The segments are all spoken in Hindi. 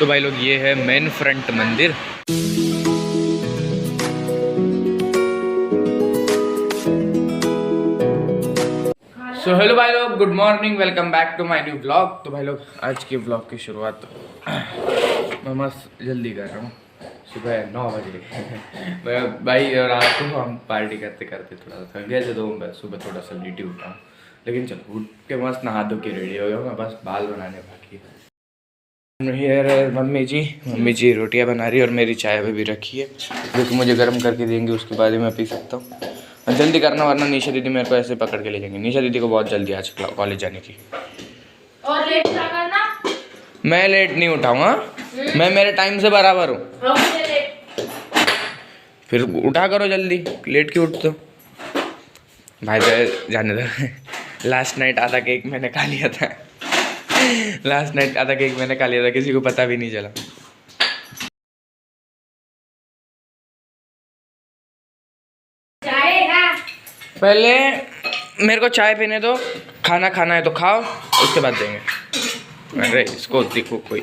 तो भाई लोग ये है मेन फ्रंट मंदिर। सो हेलो भाई लोग, good morning, welcome back to my new blog. तो भाई लोग आज के ब्लॉग की शुरुआत मैं मस्त जल्दी कर रहा हूँ, सुबह 9 बजे। भाई रात को हम पार्टी करते करते थोड़ा सा थक गए थे, तो मैं सुबह थोड़ा सा लेटी उठा हूँ। लेकिन चलो उठ के मस्त नहा धो के रेडी हो गया हूँ, मैं बस बाल बनाने बाकी है। मम्मी जी रोटियां बना रही है और मेरी चाय भी रखी है, जो कि मुझे गर्म करके देंगे, उसके बाद ही मैं पी सकता हूँ। जल्दी करना वरना निशा दीदी मेरे को ऐसे पकड़ के ले जाएंगे। निशा दीदी को बहुत जल्दी आज कॉलेज जाने की। और लेट क्या करना? मैं लेट नहीं उठाऊंगा, मैं मेरे टाइम से बराबर हूँ। फिर उठा करो जल्दी, लेट क्यों उठते हो भाई? तो जाने दो। लास्ट नाइट आधा केक मैंने खा लिया था। किसी को पता भी नहीं चला। पहले मेरे को चाय पीने दो, खाना खाना है तो खाओ, उसके बाद देंगे। अरे इसको देखो कोई।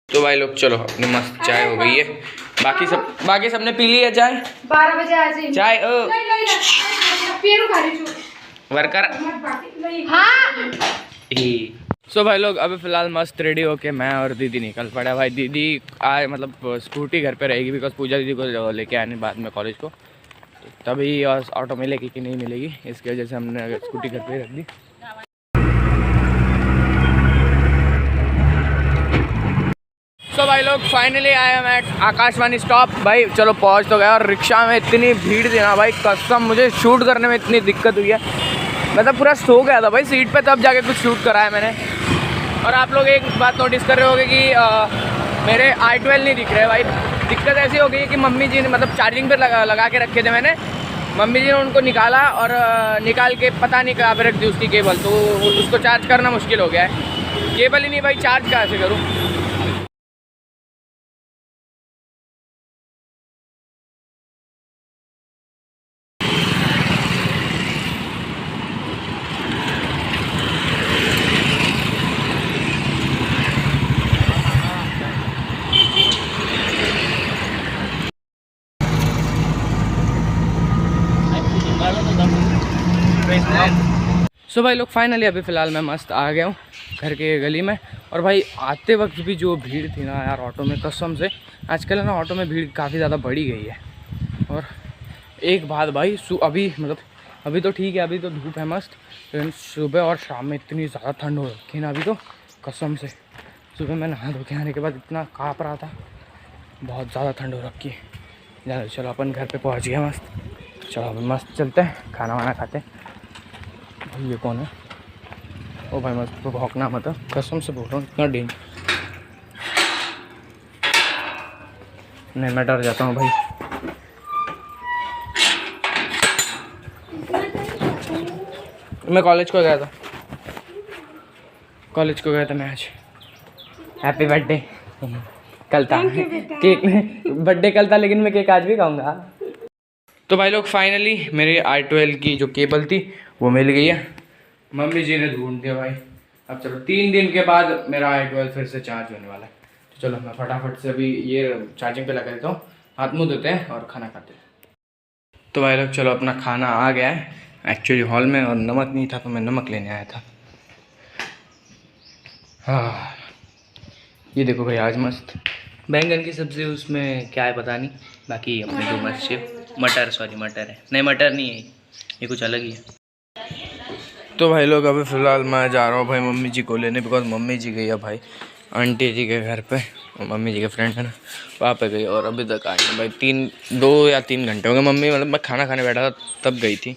तो भाई लोग चलो, अपनी मस्त चाय हो गई है। बाकी सबने पी ली है चाय? 12 बजे आ जाइए। चाय वर्कर। हाँ। सो भाई लोग अभी फ़िलहाल मस्त रेडी होके मैं और दीदी निकल पड़ा। भाई दीदी आज मतलब स्कूटी घर पे रहेगी, बिकॉज पूजा दीदी को लेके आने बाद में कॉलेज को, तो तभी ऑटो मिलेगी कि नहीं मिलेगी, इसकी वजह से हमने स्कूटी घर पे रख दी। तो भाई लोग फाइनली आए हम एट आकाशवाणी स्टॉप। भाई चलो पहुंच तो गया, और रिक्शा में इतनी भीड़ थी ना भाई, कसम मुझे शूट करने में इतनी दिक्कत हुई है। मैं तो पूरा सो गया था भाई सीट पे, तब जाके कुछ शूट करा है मैंने। और आप लोग एक बात नोटिस कर रहे होंगे कि मेरे i12 नहीं दिख रहे भाई। दिक्कत ऐसी हो गई है कि मम्मी जी ने मतलब चार्जिंग पे लगा के रखे थे मैंने, मम्मी जी ने उनको निकाला और निकाल के पता नहीं कहाँ पे रख दी उसकी केबल, तो उसको चार्ज करना मुश्किल हो गया है। केबल ही नहीं भाई, चार्ज कहाँ से करूँ? सो भाई लोग फाइनली अभी फ़िलहाल मैं मस्त आ गया हूँ घर के गली में। और भाई आते वक्त भी जो भीड़ थी ना यार ऑटो में, कसम से आजकल ना ऑटो में भीड़ काफ़ी ज़्यादा बढ़ी गई है। और एक बात भाई, अभी मतलब अभी तो ठीक है, अभी तो धूप है मस्त, लेकिन सुबह और शाम में इतनी ज़्यादा ठंड हो रखी है ना अभी तो, कसम से सुबह मैं नहा धो के आने के बाद इतना काँप रहा था, बहुत ज़्यादा ठंड हो रखी है। चलो अपन घर पे पहुँच गया मस्त। चलो अभी मस्त चलते हैं, खाना वाना खाते हैं। भाई ये कौन है? ओ भाई मस्त तो भौंकना मत, कसम से बोल रहा हूँ, इतना डेंजर नहीं, मैं डर जाता हूँ भाई। मैं कॉलेज को गया था मैं आज। Happy birthday. कल था केक, बर्थडे कल था, लेकिन मैं केक आज भी खाऊंगा। तो भाई लोग फाइनली मेरे i12 की जो केबल थी वो मिल गई है, मम्मी जी ने ढूंढ दिया भाई। अब चलो 3 दिन के बाद मेरा i12 फिर से चार्ज होने वाला है। तो चलो मैं फटाफट से अभी ये चार्जिंग पे लगा देता हूँ, हाथ मुँह धोते हैं और खाना खाते हैं। तो भाई लोग चलो अपना खाना आ गया है एक्चुअली हॉल में, और नमक नहीं था तो मैं नमक लेने आया था। हाँ ये देखो भाई, आज मस्त बैंगन की सब्ज़ी, उसमें क्या है पता नहीं, बाकी अपने जो मस्त मटर है, नहीं मटर नहीं है, ये कुछ अलग ही है। तो भाई लोग अभी फ़िलहाल मैं जा रहा हूँ भाई मम्मी जी को लेने, बिकॉज मम्मी जी गई है भाई आंटी जी के घर पे, और मम्मी जी के फ्रेंड है ना वहाँ पे गई, और अभी तक आई है भाई 2 या 3 घंटे हो गए। मम्मी मतलब मैं खाना खाने बैठा था तब गई थी,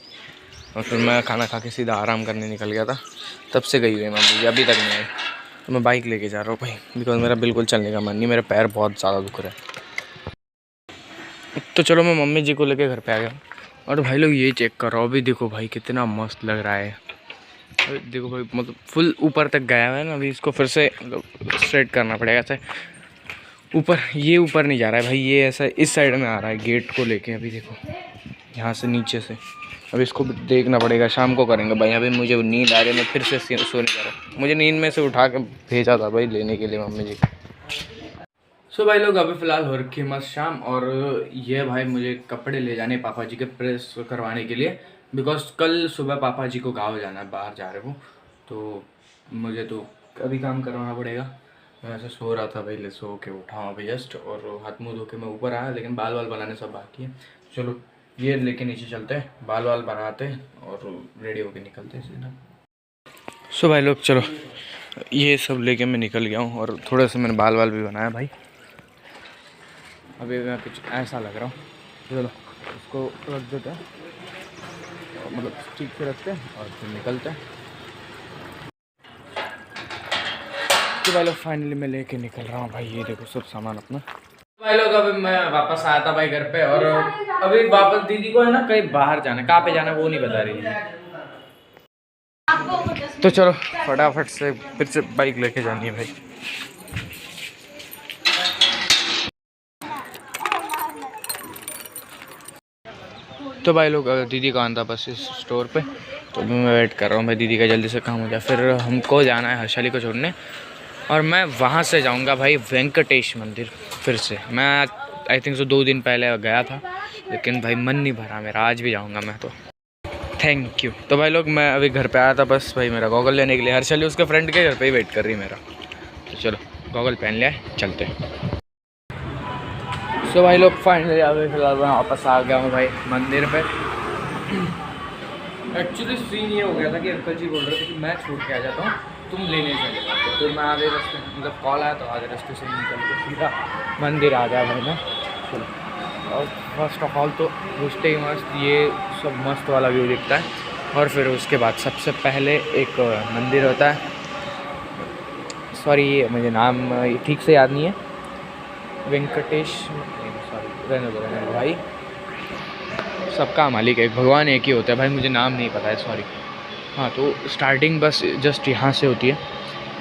और फिर मैं खाना खा के सीधा आराम करने निकल गया था, तब से गई हुई है मम्मी जी, अभी तक नहीं आई। तो मैं बाइक लेके जा रहा हूँ भाई, बिकॉज मेरा बिल्कुल चलने का मन नहीं, मेरे पैर बहुत ज़्यादा दुख रहे हैं। तो चलो मैं मम्मी जी को लेके घर पे आ गया। और भाई लोग ये चेक करो, अभी देखो भाई कितना मस्त लग रहा है। अभी देखो भाई मतलब फुल ऊपर तक गया है ना, अभी इसको फिर से स्ट्रेट करना पड़ेगा ऐसे ऊपर। ये ऊपर नहीं जा रहा है भाई, ये ऐसा इस साइड में आ रहा है गेट को लेके। अभी देखो यहाँ से नीचे से, अभी इसको देखना पड़ेगा, शाम को करेंगे भाई। अभी मुझे नींद आ रही है, मैं फिर से सोने जा रहा हूँ। मुझे नींद में से उठा के भेजा था भाई लेने के लिए मम्मी जी। सो भाई लोग अभी फ़िलहाल हो रखी है मस्त शाम, और ये भाई मुझे कपड़े ले जाने पापा जी के प्रेस करवाने के लिए, बिकॉज कल सुबह पापा जी को गाँव जाना है, बाहर जा रहे हो, तो मुझे तो अभी काम करवाना पड़ेगा। मैं ऐसे सो रहा था भाई, सो के उठा हूँ अभी जस्ट, और हाथ मुँह धो के मैं ऊपर आया, लेकिन बाल वाल बनाने सब बाकी है। चलो ये लेके नीचे चलते हैं, बाल वाल बनाते हैं और रेडी होके निकलते हैं सीधा। सो भाई लोग चलो, ये सब लेके मैं निकल गया हूँ, और थोड़ा सा मैंने बाल वाल भी बनाया भाई। अभी मैं कुछ ऐसा लग रहा हूँ, चलो इसको रख देते हैं, मतलब ठीक से रखते हैं और फिर निकलते हैं। तो भाई लोग फाइनली मैं लेके निकल रहा हूँ भाई, ये देखो सब सामान अपना। भाई लोग अभी मैं वापस आया था भाई घर पे, और अभी वापस दीदी को है ना कहीं बाहर जाना, कहाँ पे जाना वो नहीं बता रही थी, तो चलो फटाफट से फिर से बाइक लेके जानी है भाई। तो भाई लोग दीदी का आना था बस इस स्टोर पे, तो अभी मैं वेट कर रहा हूँ भाई दीदी का जल्दी से काम हो जाए, फिर हमको जाना है हर्षाली को छोड़ने, और मैं वहाँ से जाऊँगा भाई वेंकटेश मंदिर फिर से। मैं आई थिंक सो 2 दिन पहले गया था, लेकिन भाई मन नहीं भरा मेरा, आज भी जाऊँगा मैं तो। Thank you. तो भाई लोग मैं अभी घर पे आया था बस भाई मेरा गॉगल लेने के लिए, हर्षाली उसके फ्रेंड के घर पे ही वेट कर रही है मेरा, तो चलो गॉगल पहन लिया है, चलते हैं। सो भाई लोग फाइनली अभी फिलहाल मैं वापस आ गया हूँ भाई मंदिर पे। एक्चुअली सीन ये हो गया था कि अंकल जी बोल रहे थे कि मैं छोड़ के आ जाता हूँ, तुम लेने चले जाओ, तो फिर मैं आधे रास्ते मतलब कॉल आया तो आधे रास्ते से निकल के सीधा मंदिर आ गया भाई मैं। चलो, और फर्स्ट ऑफ ऑल तो घुसते ही मस्त ये सब मस्त वाला व्यू दिखता है, और फिर उसके बाद सबसे पहले एक मंदिर होता है, सॉरी मुझे नाम ठीक से याद नहीं है, वेंकटेश, सॉरी रहने दो भाई, सबका मालिक है भगवान एक ही होता है भाई, मुझे नाम नहीं पता है सॉरी। हाँ तो स्टार्टिंग बस जस्ट यहाँ से होती है,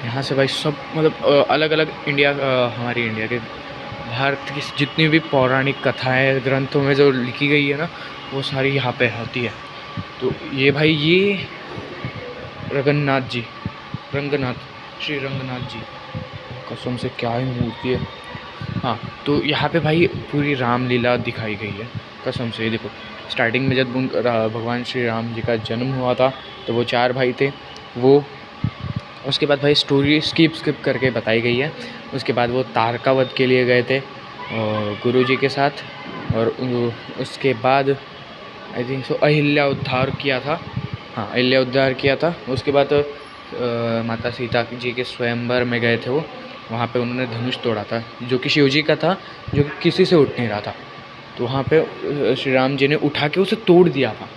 यहाँ से भाई सब मतलब अलग अलग इंडिया, हमारी इंडिया के भारत की जितनी भी पौराणिक कथाएं ग्रंथों में जो लिखी गई है ना, वो सारी यहाँ पे होती है। तो ये भाई ये रंगनाथ जी, रंगनाथ, श्री रंगनाथ जी, कसम से क्या ही मूर्ति है। हाँ तो यहाँ पे भाई पूरी रामलीला दिखाई गई है कसम से। देखो स्टार्टिंग में जब भगवान श्री राम जी का जन्म हुआ था तो वो 4 भाई थे, वो उसके बाद भाई स्टोरी स्किप करके बताई गई है। उसके बाद वो तारकावध के लिए गए थे गुरु जी के साथ, और उसके बाद आई थिंक सो अहिल्या उद्धार किया था, हाँ अहिल्या उद्धार किया था। उसके बाद माता सीता जी के स्वयंवर में गए थे वो, वहाँ पे उन्होंने धनुष तोड़ा था जो कि शिव जी का था, जो कि किसी से उठ नहीं रहा था, तो वहाँ पे श्री राम जी ने उठा के उसे तोड़ दिया था।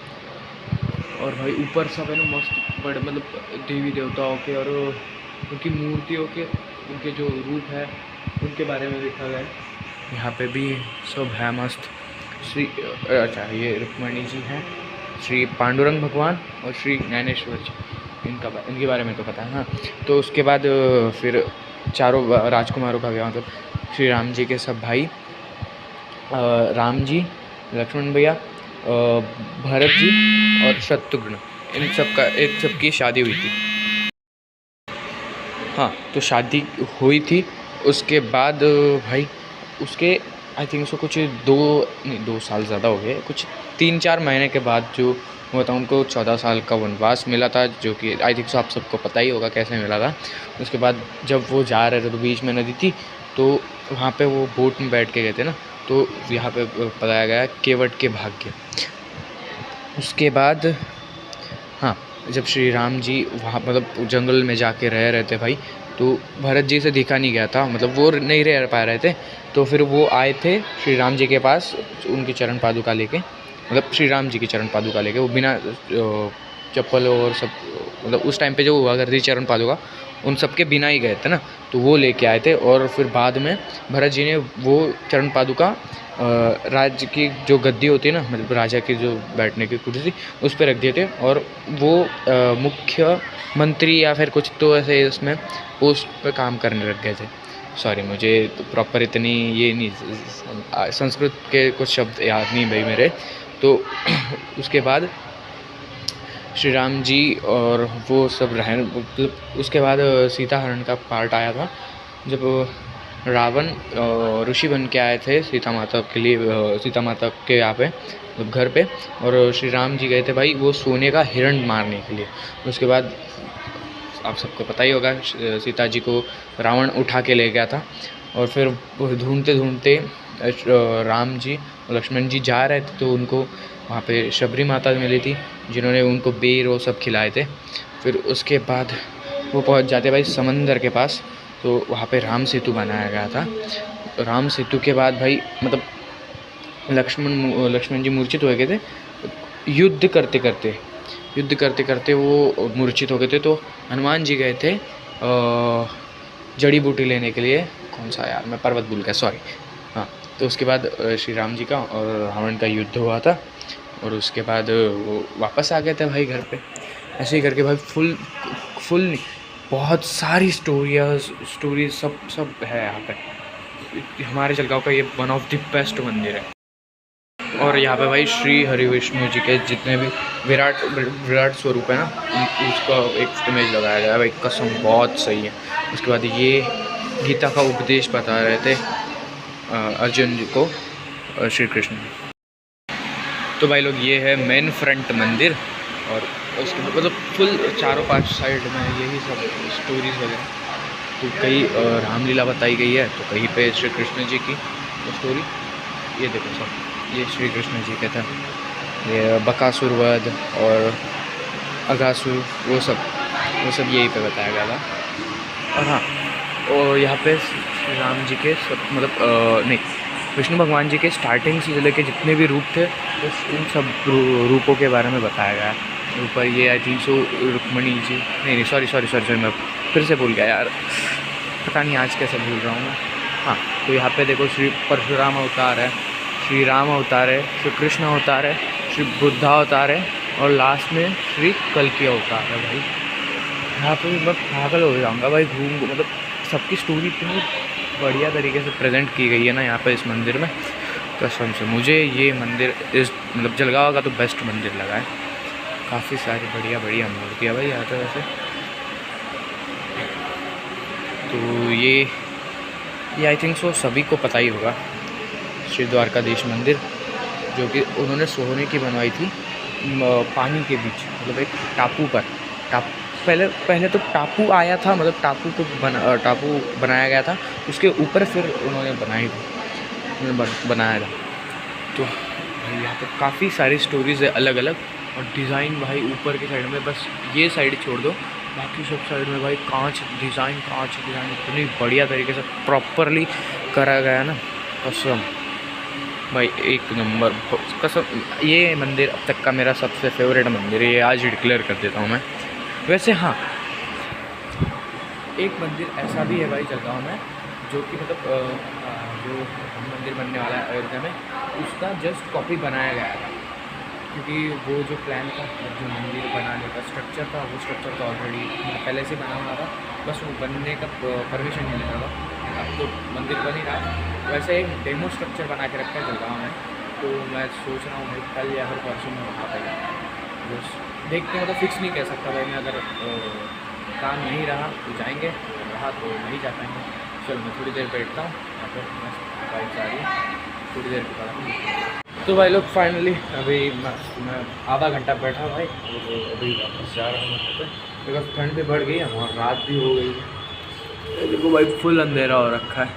और भाई ऊपर सब है ना मस्त बड़े मतलब देवी देवताओं के और उनकी मूर्तियों के, उनके जो रूप है उनके बारे में लिखा गया है। यहाँ पे भी सब है मस्त। श्री अच्छा ये रुक्मणी जी हैं, श्री पांडुरंग भगवान और श्री ज्ञानेश्वर जी, इनके बारे में तो पता है। हाँ तो उसके बाद फिर चारों राजकुमारों का विवाह, मतलब श्री राम जी के सब भाई राम जी, लक्ष्मण भैया, भरत जी और शत्रुघ्न, इन सब की शादी हुई थी। हाँ तो शादी हुई थी, उसके बाद भाई उसके आई थिंक सो कुछ 2 साल ज़्यादा हो गए, कुछ 3-4 महीने के बाद जो हुआ था उनको 14 साल का वनवास मिला था, जो कि आई थिंक सो आप सबको पता ही होगा कैसे मिला था। उसके बाद जब वो जा रहे थे तो बीच में नदी थी, तो वहाँ पे वो बोट में बैठ के गए थे ना, तो यहाँ पे बताया गया केवट के भाग्य। उसके बाद हाँ जब श्री राम जी वहाँ मतलब जंगल में जाके रह रहे थे भाई, तो भरत जी से दिखा नहीं गया था, मतलब वो नहीं रह पा रहे थे, तो फिर वो आए थे श्री राम जी के पास उनकी चरण पादुका लेके, मतलब श्री राम जी की चरण पादुका लेके, वो बिना चप्पल और सब, मतलब उस टाइम पे जो हुआ करती चरण पादुका उन सब के बिना ही गए थे ना, तो वो लेके आए थे। और फिर बाद में भरत जी ने वो चरण पादुका राज्य की जो गद्दी होती है ना, मतलब राजा की जो बैठने की कुर्सी उस पर रख दिए थे, और वो मुख्य मंत्री या फिर कुछ तो ऐसे उसमें पोस्ट पे काम करने लग गए थे। सॉरी मुझे तो प्रॉपर इतनी ये नहीं, संस्कृत के कुछ शब्द याद नहीं भाई मेरे। तो उसके बाद श्री राम जी और वो सब रहन, मतलब उसके बाद सीता हरण का पार्ट आया था, जब रावण ऋषि बन के आए थे सीता माता के लिए, सीता माता के यहाँ पे घर पे, और श्री राम जी गए थे भाई वो सोने का हिरण मारने के लिए। उसके बाद आप सबको पता ही होगा सीता जी को रावण उठा के ले गया था, और फिर ढूंढते ढूंढते राम जी और लक्ष्मण जी जा रहे थे तो उनको वहाँ पे शबरी माता मिली थी जिन्होंने उनको बेर वो सब खिलाए थे। फिर उसके बाद वो पहुँच जाते भाई समंदर के पास, तो वहाँ पे राम सेतु बनाया गया था। राम सेतु के बाद भाई मतलब लक्ष्मण जी मूर्छित हो गए थे युद्ध करते करते वो मूर्छित हो गए थे। तो हनुमान जी गए थे जड़ी बूटी लेने के लिए, कौन सा यार मैं पर्वत भूल गया, सॉरी। हाँ, तो उसके बाद श्री राम जी का और रावण का युद्ध हुआ था, और उसके बाद वो वापस आ गए थे भाई घर पे। ऐसे ही करके भाई फुल बहुत सारी स्टोरी सब है यहाँ पे। हमारे जलगांव का ये वन ऑफ द बेस्ट मंदिर है। और यहाँ पे भाई श्री हरि विष्णु जी के जितने भी विराट स्वरूप है ना, उसका एक इमेज लगाया गया है भाई, कसम बहुत सही है। उसके बाद ये गीता का उपदेश बता रहे थे अर्जुन जी को श्री कृष्ण। तो भाई लोग ये है मेन फ्रंट मंदिर, और उसके मतलब फुल चारों पांच साइड में यही सब स्टोरीज वगैरह। तो कहीं रामलीला बताई गई है, तो कहीं पे श्री कृष्ण जी की स्टोरी। ये देखो सब, ये श्री कृष्ण जी का था, ये बकासुर वध और अघासुर वो सब यहीं पे बताया गया था। और हाँ, और यहाँ पे श्री राम जी के सब मतलब नहीं, विष्णु भगवान जी के स्टार्टिंग से लेके जितने भी रूप थे उन सब रूपों के बारे में बताया गया है। ऊपर ये आई थिंक सो रुक्मणी जी, नहीं सॉरी मैं फिर से भूल गया यार, पता नहीं आज कैसे भूल रहा हूँ मैं। हाँ, तो यहाँ पे देखो श्री परशुराम अवतार है, श्री राम अवतार है, श्री कृष्ण अवतार है, श्री बुद्धा अवतार है, और लास्ट में श्री कल्कि अवतार है भाई। यहाँ पे मैं पागल हो जाऊँगा भाई घूम, मतलब सबकी स्टोरी इतनी बढ़िया तरीके से प्रेजेंट की गई है ना यहाँ पे इस मंदिर में, कसम से मुझे ये मंदिर इस मतलब जलगांव का तो बेस्ट मंदिर लगा है। काफ़ी सारी बढ़िया मूर्तियाँ भाई यहाँ पे वैसे। तो ये आई थिंक सो सभी को पता ही होगा श्री द्वारकाधीश मंदिर, जो कि उन्होंने सोने की बनवाई थी पानी के बीच, मतलब एक टापू पर। पहले तो टापू आया था, मतलब टापू बनाया गया था, उसके ऊपर फिर उन्होंने बनाया था। तो भाई यहाँ पे काफ़ी सारी स्टोरीज़ है अलग अलग, और डिज़ाइन भाई ऊपर की साइड में, बस ये साइड छोड़ दो, बाकी सब साइड में भाई कांच डिज़ाइन इतनी बढ़िया तरीके से प्रॉपरली करा गया ना, कसम भाई एक नंबर कसम। ये मंदिर अब तक का मेरा सबसे फेवरेट मंदिर है, ये आज डिक्लेयर कर देता हूँ मैं। वैसे हाँ, एक मंदिर ऐसा भी है भाई जलगांव में, जो कि मतलब जो मंदिर बनने वाला है अयोध्या में, उसका जस्ट कॉपी बनाया गया था, क्योंकि वो जो प्लान था, जो मंदिर बनाने का स्ट्रक्चर था, वो स्ट्रक्चर तो ऑलरेडी पहले से बना हुआ था, बस वो बनने का परमिशन नहीं मिला था। अब तो मंदिर बन ही रहा। वैसे एक डेमो स्ट्रक्चर बना के रखा है जलगांव में, तो मैं सोच रहा हूँ भाई कल या फिर परसों में वहाँ पर बस देखते हैं, तो फिक्स नहीं कह सकता भाई मैं, अगर काम नहीं रहा तो जाएंगे, रहा तो नहीं जा पाएंगे। चलो मैं थोड़ी देर बैठता हूँ, फिर बाइक जा रही है थोड़ी देर के बाद। तो भाई लोग फाइनली अभी मैं आधा घंटा बैठा भाई, तो अभी वापस जा रहा हूँ वहाँ पर, बिकॉज ठंड भी बढ़ गई है और रात भी हो गई है। देखो भाई फुल अंधेरा हो रखा है,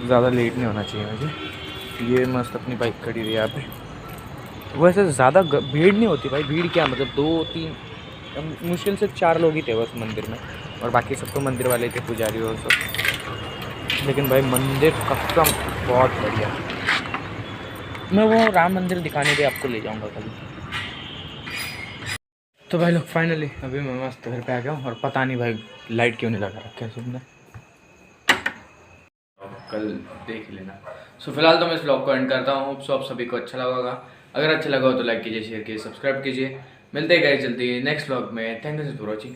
ज़्यादा लेट नहीं होना चाहिए मुझे। ये मस्त अपनी बाइक खड़ी रही है यहाँ पे। वैसे ज़्यादा भीड़ नहीं होती भाई, भीड़ क्या मतलब 2-3 मुश्किल से 4 लोग ही थे बस मंदिर में, और बाकी सब तो मंदिर वाले थे, पुजारी और सब। लेकिन भाई मंदिर कसम बहुत बढ़िया। मैं वो राम मंदिर दिखाने भी आपको ले जाऊंगा कल। तो भाई लोग फाइनली अभी मैं मस्त घर पे आ गया हूँ, और पता नहीं भाई लाइट क्यों नहीं लगा रखा है सबने, कल देख लेना। सो फिलहाल तो मैं इस व्लॉग को एंड करता हूँ। सो आप सभी को अच्छा लगा होगा, अगर अच्छा लगा हो तो लाइक कीजिए, शेयर कीजिए, सब्सक्राइब कीजिए। मिलते हैं गाइस जल्दी नेक्स्ट व्लॉग में। Thank you for watching.